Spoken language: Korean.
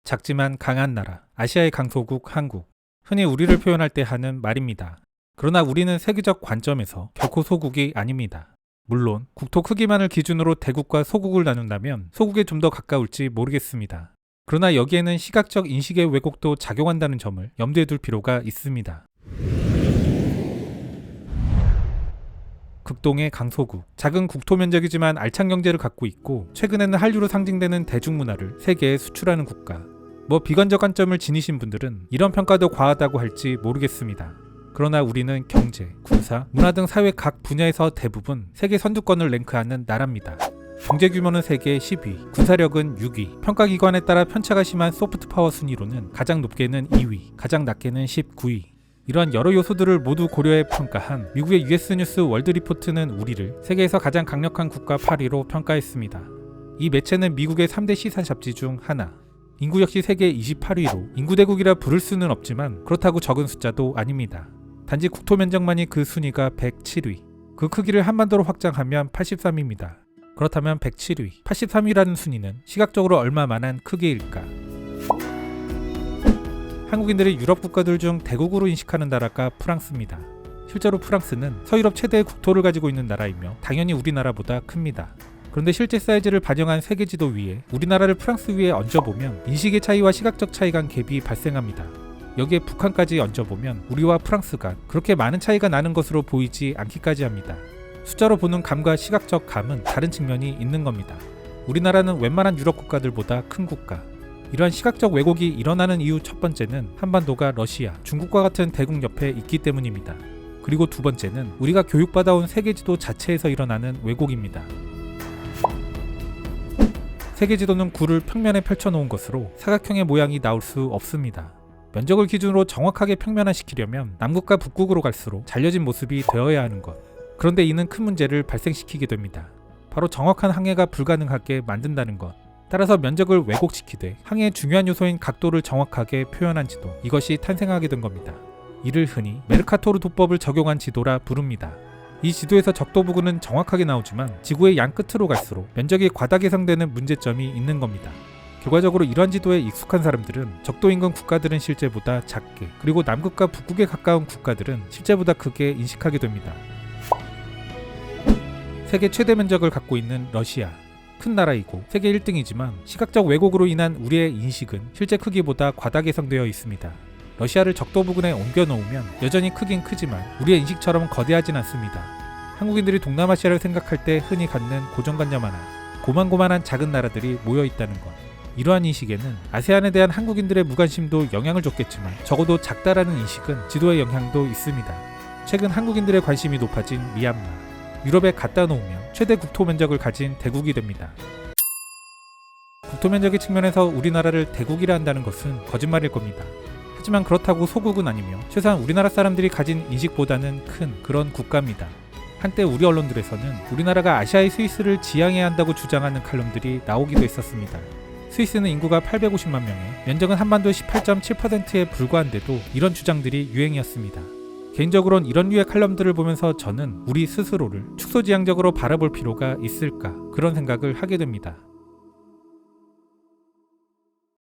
작지만 강한 나라, 아시아의 강소국 한국. 흔히 우리를 표현할 때 하는 말입니다. 그러나 우리는 세계적 관점에서 결코 소국이 아닙니다. 물론 국토 크기만을 기준으로 대국과 소국을 나눈다면 소국에 좀 더 가까울지 모르겠습니다. 그러나 여기에는 시각적 인식의 왜곡도 작용한다는 점을 염두에 둘 필요가 있습니다. 극동의 강소국, 작은 국토 면적이지만 알찬 경제를 갖고 있고 최근에는 한류로 상징되는 대중문화를 세계에 수출하는 국가. 비관적 관점을 지니신 분들은 이런 평가도 과하다고 할지 모르겠습니다. 그러나 우리는 경제, 군사, 문화 등 사회 각 분야에서 대부분 세계 선두권을 랭크하는 나라입니다. 경제 규모는 세계 10위, 군사력은 6위, 평가기관에 따라 편차가 심한 소프트파워 순위로는 가장 높게는 2위, 가장 낮게는 19위. 이러한 여러 요소들을 모두 고려해 평가한 미국의 US 뉴스 월드 리포트는 우리를 세계에서 가장 강력한 국가 8위로 평가했습니다. 이 매체는 미국의 3대 시사 잡지 중 하나. 인구 역시 세계 28위로 인구대국이라 부를 수는 없지만 그렇다고 적은 숫자도 아닙니다. 단지 국토 면적만이 그 순위가 107위. 그 크기를 한반도로 확장하면 83위입니다. 그렇다면 107위, 83위라는 순위는 시각적으로 얼마만한 크기일까? 한국인들이 유럽 국가들 중 대국으로 인식하는 나라가 프랑스입니다. 실제로 프랑스는 서유럽 최대의 국토를 가지고 있는 나라이며 당연히 우리나라보다 큽니다. 그런데 실제 사이즈를 반영한 세계 지도 위에 우리나라를 프랑스 위에 얹어보면 인식의 차이와 시각적 차이 간 갭이 발생합니다. 여기에 북한까지 얹어보면 우리와 프랑스가 그렇게 많은 차이가 나는 것으로 보이지 않기까지 합니다. 숫자로 보는 감과 시각적 감은 다른 측면이 있는 겁니다. 우리나라는 웬만한 유럽 국가들보다 큰 국가. 이러한 시각적 왜곡이 일어나는 이유 첫 번째는 한반도가 러시아, 중국과 같은 대국 옆에 있기 때문입니다. 그리고 두 번째는 우리가 교육받아온 세계지도 자체에서 일어나는 왜곡입니다. 세계지도는 굴을 평면에 펼쳐놓은 것으로 사각형의 모양이 나올 수 없습니다. 면적을 기준으로 정확하게 평면화시키려면 남극과 북극으로 갈수록 잘려진 모습이 되어야 하는 것. 그런데 이는 큰 문제를 발생시키게 됩니다. 바로 정확한 항해가 불가능하게 만든다는 것. 따라서 면적을 왜곡시키되 항해의 중요한 요소인 각도를 정확하게 표현한 지도, 이것이 탄생하게 된 겁니다. 이를 흔히 메르카토르 도법을 적용한 지도라 부릅니다. 이 지도에서 적도 부근은 정확하게 나오지만 지구의 양 끝으로 갈수록 면적이 과다 계산되는 문제점이 있는 겁니다. 결과적으로 이러한 지도에 익숙한 사람들은 적도 인근 국가들은 실제보다 작게, 그리고 남극과 북극에 가까운 국가들은 실제보다 크게 인식하게 됩니다. 세계 최대 면적을 갖고 있는 러시아. 큰 나라이고 세계 1등이지만 시각적 왜곡으로 인한 우리의 인식은 실제 크기보다 과다 계산되어 있습니다. 러시아를 적도 부근에 옮겨 놓으면 여전히 크긴 크지만 우리의 인식처럼 거대하진 않습니다. 한국인들이 동남아시아를 생각할 때 흔히 갖는 고정관념 하나, 고만고만한 작은 나라들이 모여 있다는 것. 이러한 인식에는 아세안에 대한 한국인들의 무관심도 영향을 줬겠지만 적어도 작다라는 인식은 지도의 영향도 있습니다. 최근 한국인들의 관심이 높아진 미얀마. 유럽에 갖다 놓으면 최대 국토 면적을 가진 대국이 됩니다. 국토 면적의 측면에서 우리나라를 대국이라 한다는 것은 거짓말일 겁니다. 하지만 그렇다고 소국은 아니며 최소한 우리나라 사람들이 가진 인식보다는 큰 그런 국가입니다. 한때 우리 언론들에서는 우리나라가 아시아의 스위스를 지향해야 한다고 주장하는 칼럼들이 나오기도 했었습니다. 스위스는 인구가 850만 명에 면적은 한반도의 18.7%에 불과한데도 이런 주장들이 유행이었습니다. 개인적으로는 이런 류의 칼럼들을 보면서 저는 우리 스스로를 축소지향적으로 바라볼 필요가 있을까 그런 생각을 하게 됩니다.